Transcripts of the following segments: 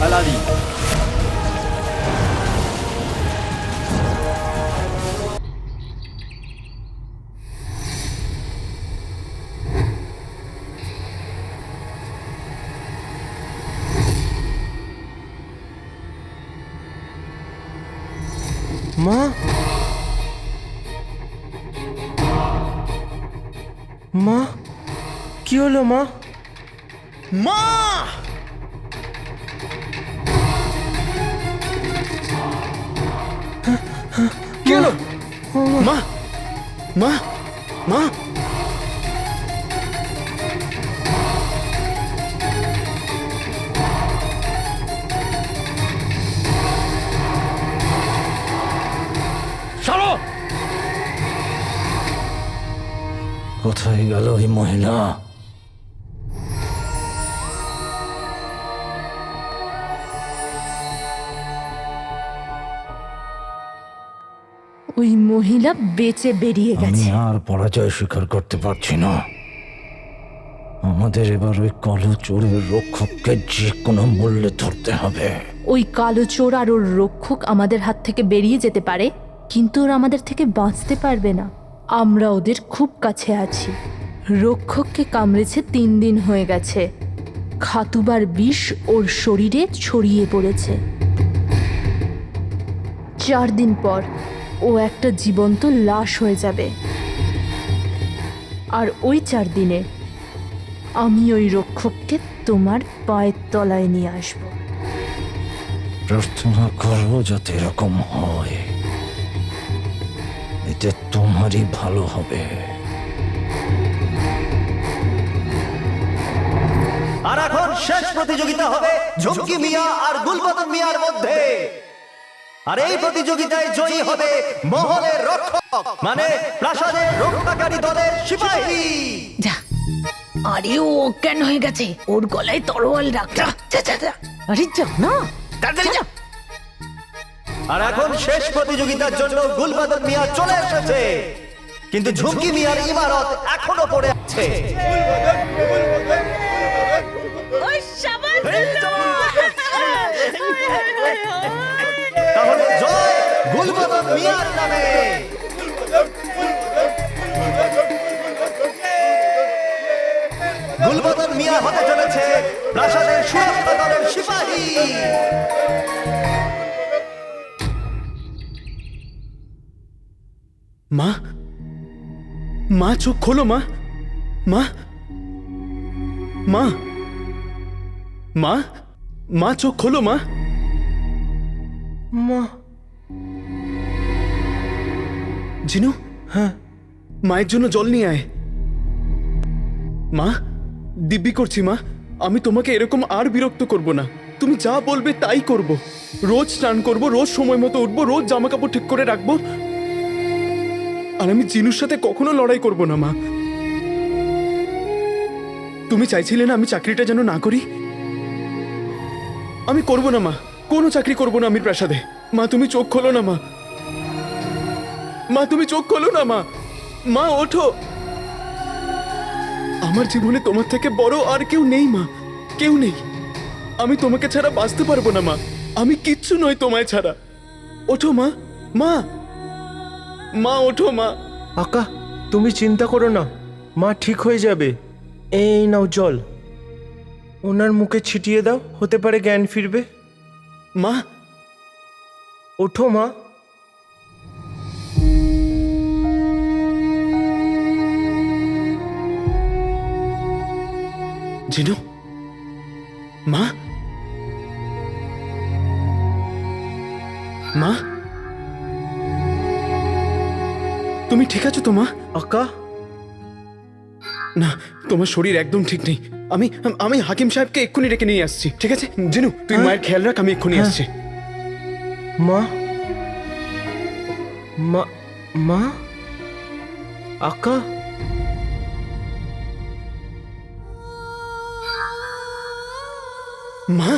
হালালি। মা, মা, কি হলো মা? মা! কি হলো? মা! মা! মা! চলো। কোথায় গেল ওই মহিলা? ওই মহিলা বেঁচে বেরিয়ে আমি গেছে। আর পরাজয় স্বীকার করতে পারছি না। আমাদের এবার ওই কালো চোরের রক্ষককে যে কোনো মূল্যে ধরতে হবে। ওই কালো চোর আর ওর রক্ষক আমাদের হাত থেকে বেরিয়ে যেতে পারে, কিন্তু ওরা আমাদের থেকে বাঁচতে পারবে না। আমরা ওদের খুব কাছে আছি। রক্ষককে কামড়েছে 3 দিন হয়ে গেছে। খাতুবার বিষ ওর শরীরে ছড়িয়ে পড়েছে। 4 দিন পর ও একটা জীবন্ত লাশ হয়ে যাবে। আর ওই 4 দিনে আমি ওই রক্ষককে তোমার পায়ের তলায় নিয়ে আসবো। প্রার্থনা করবো যাতে এরকম হয়, এতে তোমারই ভালো হবে। আর এখন শেষ প্রতিযোগিতা হবে ঝুমকি মিয়া আর গুলবদন মিয়ার মধ্যে। আর এই প্রতিযোগিতায় জয়ী হবে মহলের রক্ষক, মানে প্রাসাদের রক্ষাকারী দলের সিপাহী। যা, আরে ও অজ্ঞান হয়ে গেছে, ওর গলায় তরোয়াল রাখ। যা যা যা যা। আরে যা না, তাড়াতাড়ি যা। আর এখন শেষ প্রতিযোগিতার জন্য গুলবদন মিয়া চলে এসেছে, কিন্তু ঝুমকি মিয়ার ইমারত এখনো পড়ে আছে। তাহলে জয় গুলবদন মিয়ার নামে। গুলবদন মিয়া হতে চলেছে প্রাসাদের সুরক্ষা দলের সিপাহী। মা, মা চোখ খোলো। মা, মা, মা, মা, মা চোখ খোলো। মা, মা। জিনু, হ্যাঁ, মায়ের জন্য জল নিয়ে আয়। মা, দিব্যি করছি মা, আমি তোমাকে এরকম আর বিরক্ত করব না। তুমি যা বলবে তাই করব। রোজ স্নান করব, রোজ সময় মতো উঠবো, রোজ জামা কাপড় ঠিক করে রাখবো। আর আমি জিনুর সাথে কখনো লড়াই করব না মা। তুমি চাইছিলে না আমি চাকরিটা যেন না করি? আমি করব না মা, কোনো চাকরি করব না আমি প্রাসাদে। মা তুমি চোখ খোলো না। মা, মা তুমি চোখ খোলো না। মা, মা ওঠো। আমার জীবনে তোমার থেকে বড় আর কেউ নেই মা, কেউ নেই। আমি তোমাকে ছাড়া বাঁচতে পারবো না মা, আমি কিচ্ছু নই তোমায় ছাড়া। ওঠো মা, মা, মা ওঠো মা। আকা, তুমি চিন্তা করো না, মা ঠিক হয়ে যাবে। এই নাও জল, ওনার মুখে ছিটিয়ে দাও, হতে পারে জ্ঞান ফিরবে। মা, ওঠো মা। জিনু, মা, মা, তুমি ঠিক আছো তো মা? আকা, না, তোমার শরীর একদম ঠিক নেই। আমি আমি হাকিম সাহেবকে এক্ষুনি ডেকে নিয়ে আসছি, ঠিক আছে? জিনু, তুই মায়ের খেয়াল রাখ, আমি এক্ষুনি আসছি। মা, মা, মা, আকা, মা,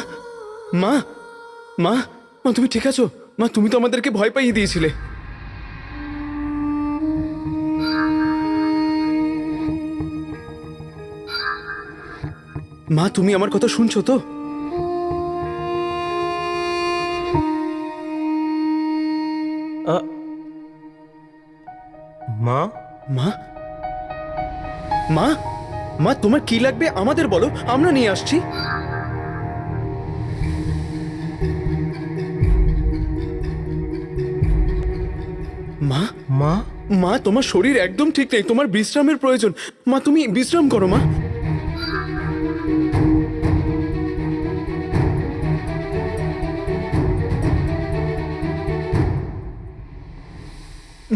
মা, মা, মা তুমি ঠিক আছো? মা তুমি তো আমাদেরকে ভয় পাইয়ে দিয়েছিলে। মা তুমি আমার কথা শুনছো তো? মা তোমার কি লাগবে আমাদের বলো, আমরা নিয়ে আসছি। মা মা মা তোমার শরীর একদম ঠিক নেই, তোমার বিশ্রামের প্রয়োজন। মা তুমি বিশ্রাম করো মা।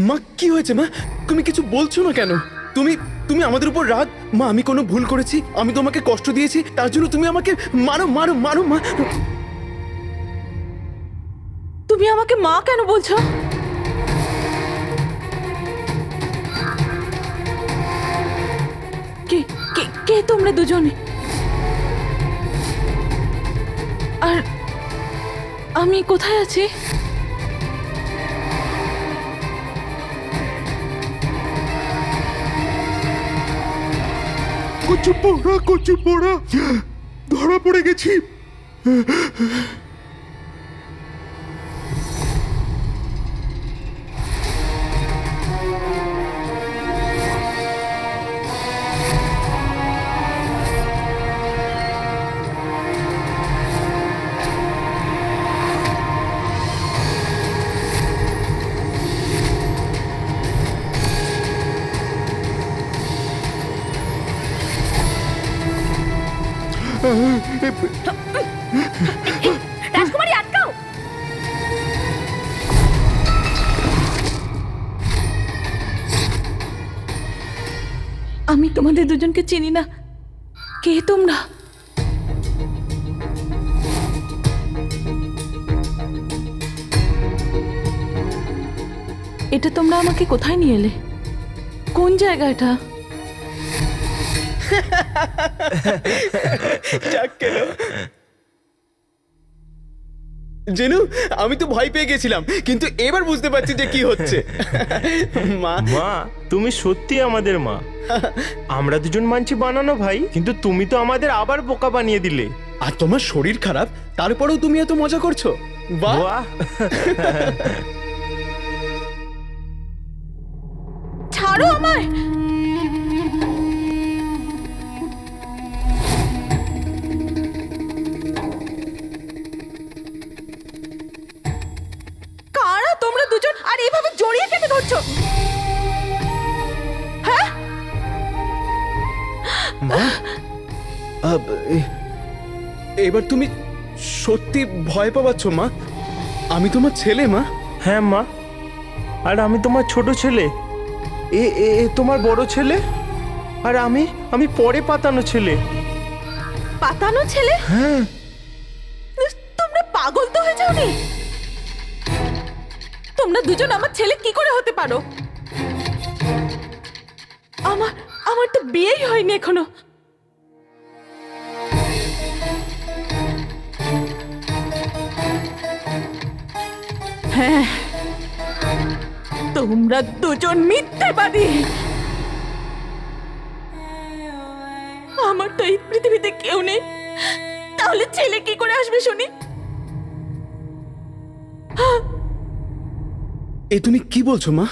মা কি হয়েছে মা? তুমি কিছু বলছো না কেন? তুমি তুমি আমাদের উপর রাগ? মা আমি কোনো ভুল করেছি? আমি তোমাকে কষ্ট দিয়েছি তার জন্য তুমি আমাকে মারো মারো মারো মা। তুমি আমাকে মা কেন বলছো? কে কে কে তোমরা দুজনে? আর আমি কোথায় আছি? কচু পোড়া ধরা পড়ে গেছি। রাজকুমারী আটকাও! আমি তোমাদের দুজনকে চিনি না। কে তোমরা? এটা তোমরা আমাকে কোথায় নিয়ে এলে? কোন জায়গা এটা? জেনু আমি তো ভয় পেয়ে গেছিলাম, কিন্তু এবার বুঝতে পারছি যে কি হচ্ছে। মা মা তুমি সত্যি আমাদের মা। আমরা দুজন মানছি বানানো ভাই, কিন্তু তুমি তো আমাদের আবার বোকা বানিয়ে দিলে। আর তোমার শরীর খারাপ তারপরেও তুমি এত মজা করছো, বাহ। বাহ! ছাড়ো আমায়! কারা তোমরা দুজন? আর এভাবে জড়িয়ে কেন ধরছো? হ্যাঁ, মা এবার তুমি সত্যি ভয় পাচ্ছ মা? আমি তোমার ছেলে মা। হ্যাঁ মা, আর আমি তোমার ছোট ছেলে। এ এ এ তোমার বড় ছেলে, আর আমি পরে পাতানো ছেলে। পাতানো ছেলে? হ্যাঁ। তোমরা পাগল তো হয়ে যাওনি? তোমরা দুজন আমার ছেলে কি করে হতে পারো? আমার তো বিয়েই হয়নি এখনো। হ্যাঁ, তোমরা দুজন মিথ্যেবাদী। আমার তো এই পৃথিবীতে কেউ নেই, তাহলে ছেলে কি করে আসবে শুনি? এ তুমি কি বলছো মা?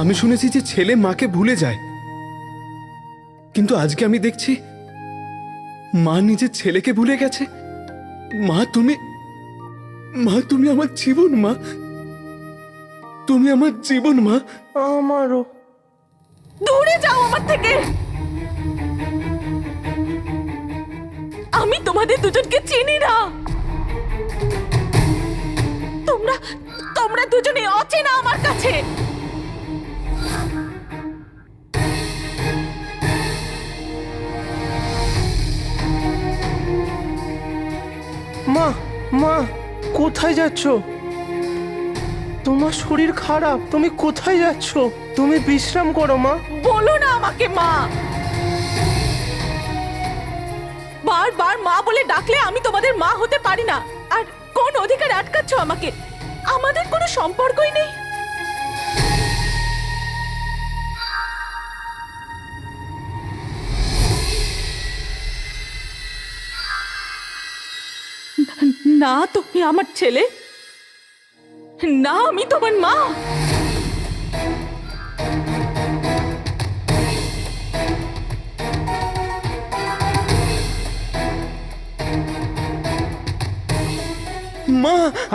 আমি শুনেছি যে ছেলে মাকে ভুলে যায়, কিন্তু আজকে আমি দেখছি মা নিজের ছেলেকে ভুলে গেছে। মা তুমি আমার জীবন মা, তুমি আমার জীবন মা। আমারও। দূরে যাও আমার থেকে। আমি তোমাদের দুজনকে চিনি না। তোমরা দুজনে অচেনা আমার কাছে। মা মা কোথায় যাচ্ছ? তোমার শরীর খারাপ, তুমি কোথায় যাচ্ছ? তুমি বিশ্রাম করো মা। বলো না আমাকে মা। বারবার মা বলে ডাকলে আমি তোমাদের মা হতে পারি না। আর কোন অধিকার আটকাচ্ছ আমাকে? আমাদের কোনো সম্পর্কই নেই। না তুমি আমার ছেলে, না আমি তোমার মা।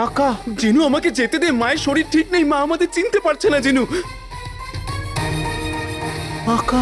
আকা জিনু আমাকে যেতে দে, মায়ের শরীর ঠিক নেই, মা আমাদের চিনতে পারছে না জিনু। আকা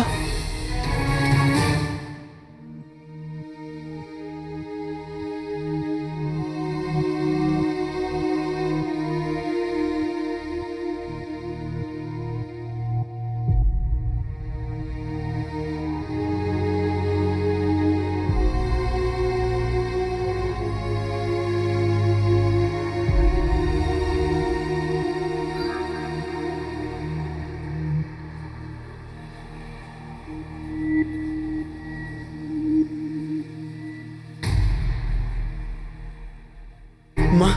মা,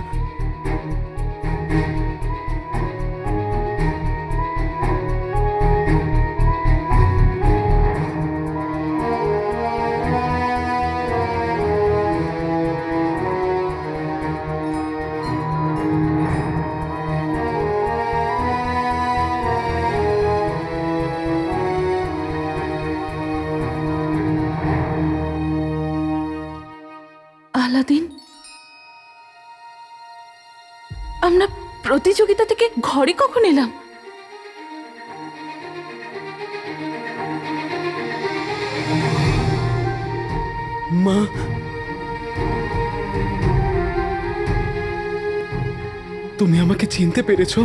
আলাদিন, আমরা প্রতিযোগিতা থেকে ঘরে কখন এলাম? মা, তুমি আমাকে চিনতে পেরেছো?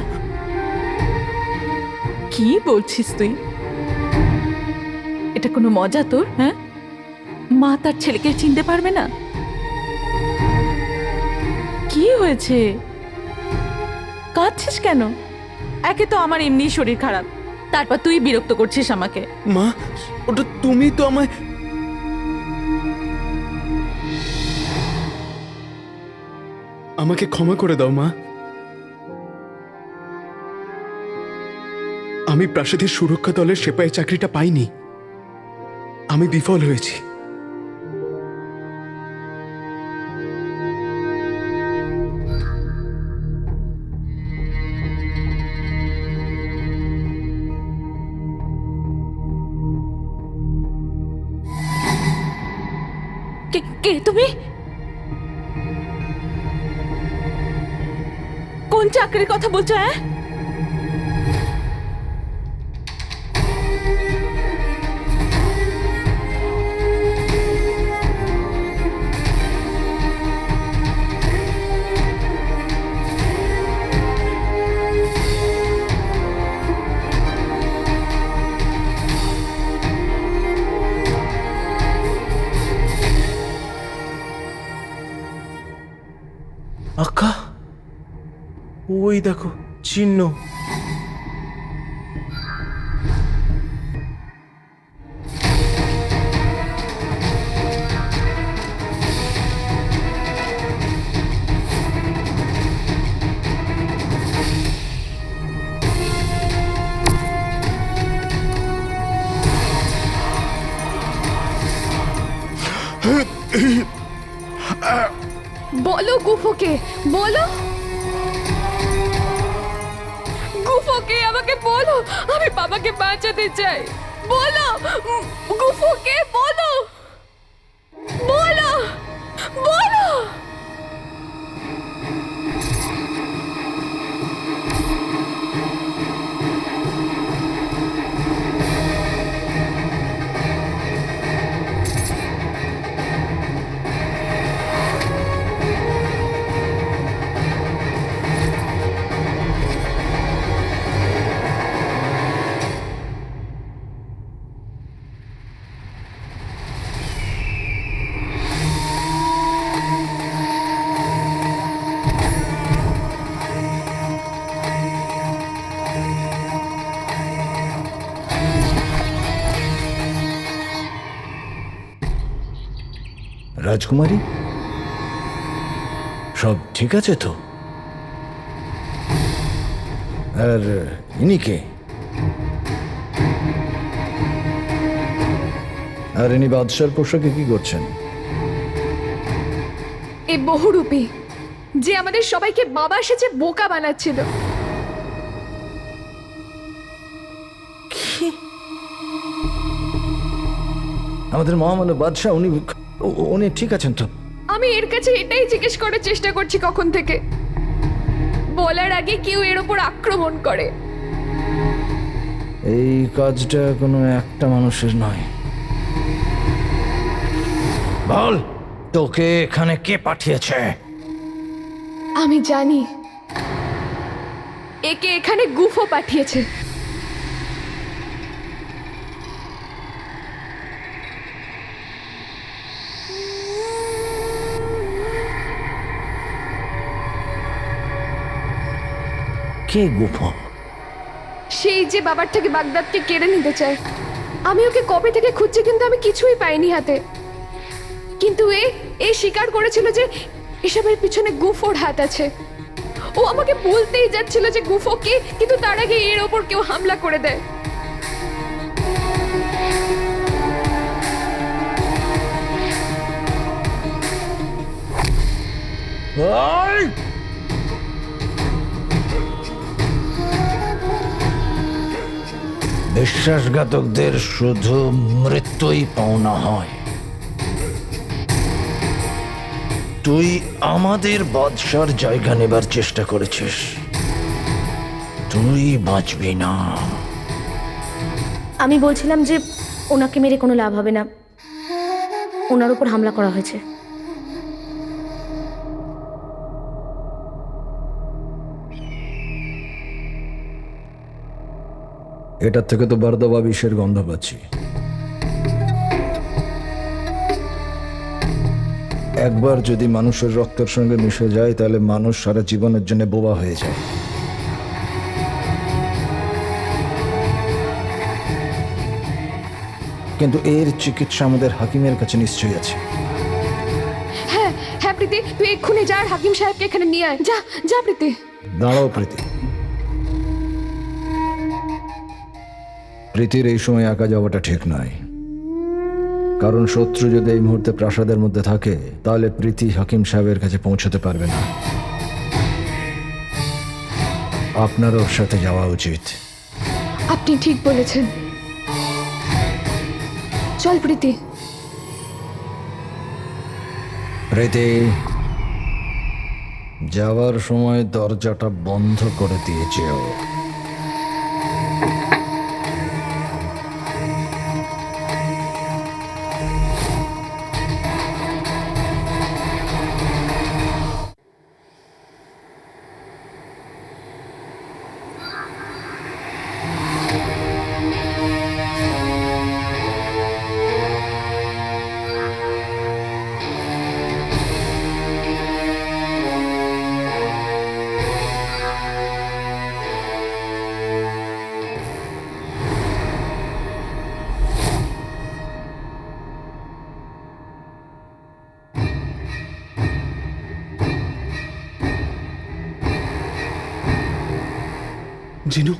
কি বলছিস তুই? এটা কোনো মজা তোর? হ্যাঁ, মা তার ছেলেকে চিনতে পারবে না? কি হয়েছে? কাঁদছিস কেন? একে তো আমার এমনি শরীর খারাপ, তারপর তুই বিরক্ত করছিস আমাকে। মা, ওটা তুমি তো আমায়... আমাকে ক্ষমা করে দাও মা। আমি প্রাসাদের সুরক্ষা দলের সেপাই চাকরিটা পাইনি, আমি বিফল হয়েছি। কে কে তুমি? কোন চাকরির কথা বলছো? হ্যাঁ, আকা ওই দেখো চিহ্ন। বলো গুফোকে, বলো গুফোকে, আমাকে বলো, আমি বাবাকে বাঁচাতে চাই। বলো গুফোকে, বলো বলো বলো। রাজকুমারী, সব ঠিক আছে তো? আর ইনি কে? আর ইনি বাদশার পোশাকে কি করছেন? এ বহুরূপী যে আমাদের সবাইকে বাবা এসেছে বোকা বানাচ্ছিল। আমাদের মহামান্য বাদশাহ, উনি ঠিক আছেন তো? আমি এর কাছে এটাই জিজ্ঞেস করার চেষ্টা করছি কখন থেকে। বলার আগে কেউ এর ওপর আক্রমণ করে। এই কাজটা কোনো একটা মানুষের নয়। বল, তোকে এখানে কে পাঠিয়েছে? আমি জানি একে এখানে গুফো পাঠিয়েছে। কে গুফো? সেই যে বাবার থেকে বাগদাদকে কেড়ে নিতে চায়। আমি ওকে কবে থেকে খুঁজছি, কিন্তু আমি কিছুই পাইনি হাতে। কিন্তু এ স্বীকার করেছিল যে এসবের পিছনে গুফোর হাত আছে। ও আমাকে বলতেই যাচ্ছিল যে গুফো কে, কিন্তু তার আগে এর ওপর কেউ হামলা করে দেয়। বিশ্বাসঘাতকদের শুধু মৃত্যুই পাওনা হয়। তুই আমাদের বাদশার জায়গা নেবার চেষ্টা করেছিস, তুই বাঁচবি না। আমি বলছিলাম যে ওনাকে মেরে কোনো লাভ হবে না, ওনার উপর হামলা করা হয়েছে। এটার থেকে তো বারদাবা বিষের গন্ধ পাচ্ছি। একবার যদি মানুষের রক্তের সঙ্গে মিশে যায় তাহলে মানুষ সারা জীবনের জন্য বোবা হয়ে যায়। কিন্তু এর চিকিৎসা আমাদের হাকিমের কাছে নিশ্চয়ই আছে। হ্যাঁ হ্যাঁ প্রীতি, তুই এক্ষুনি যা আর হাকিম সাহেবকে এখানে নিয়ে আয়। যা যা প্রীতি। দাঁড়াও প্রীতি। প্রীতির এই সময় একা যাওয়াটা ঠিক নয়, কারণ শত্রু যদি এই মুহূর্তে প্রাসাদের মধ্যে থাকে তাহলে প্রীতি হাকিম সাহেবের কাছে পৌঁছতে পারবে না। আপনার ওর সাথে যাওয়া উচিত। আপনি ঠিক বলেছেন, চল প্রীতি। প্রীতি, যাওয়ার সময় দরজাটা বন্ধ করে দিয়ে যেও। জিনু,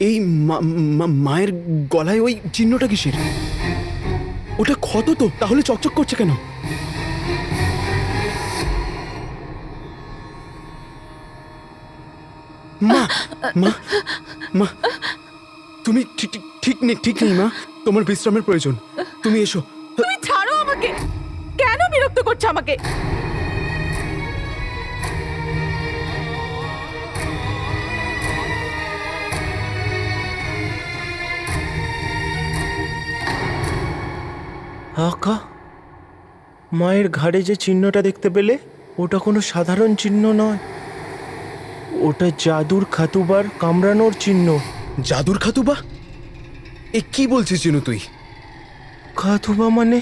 এই মায়ের গলায় ওই চিহ্নটা কিসের? ওটা ক্ষত তো, তাহলে চকচক করছে কেন? মা মা মা, তুমি ঠিক নেই মা, তোমার বিশ্রামের প্রয়োজন। তুমি এসো। তুমি ছাড়ো আমাকে, কেন বিরক্ত করছো আমাকে? আকা, মায়ের ঘাড়ে যে চিহ্নটা দেখতে পেলে ওটা কোনো সাধারণ চিহ্ন নয়, ওটা জাদুর খাতুবার কামড়ানোর চিহ্ন। জাদুর খাতুবা? এ কি বলছিস জিনু তুই? খাতুবা মানে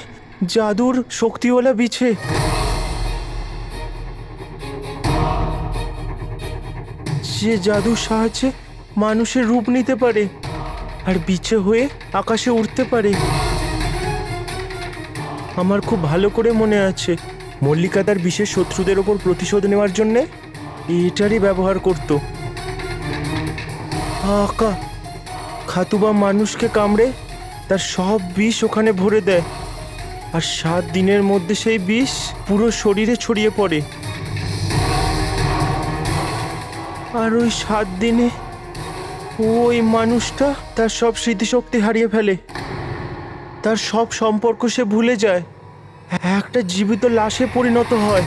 জাদুর শক্তিওয়ালা বিছে। যে জাদুর সাহায্যে মানুষের রূপ নিতে পারে আর বিছে হয়ে আকাশে উঠতে পারে। আমার খুব ভালো করে মনে আছে, মল্লিকা তার বিশেষ শত্রুদের ওপর প্রতিশোধ নেওয়ার জন্যে এটারই ব্যবহার করত। আকা, খাতুবা মানুষকে কামড়ে তার সব বিষ ওখানে ভরে দেয়, আর 7 দিনের মধ্যে সেই বিষ পুরো শরীরে ছড়িয়ে পড়ে। আর ওই 7 দিনে ওই মানুষটা তার সব স্মৃতিশক্তি হারিয়ে ফেলে, তার সব সম্পর্ক সে ভুলে যায়, একটা জীবিত লাশে পরিণত হয়।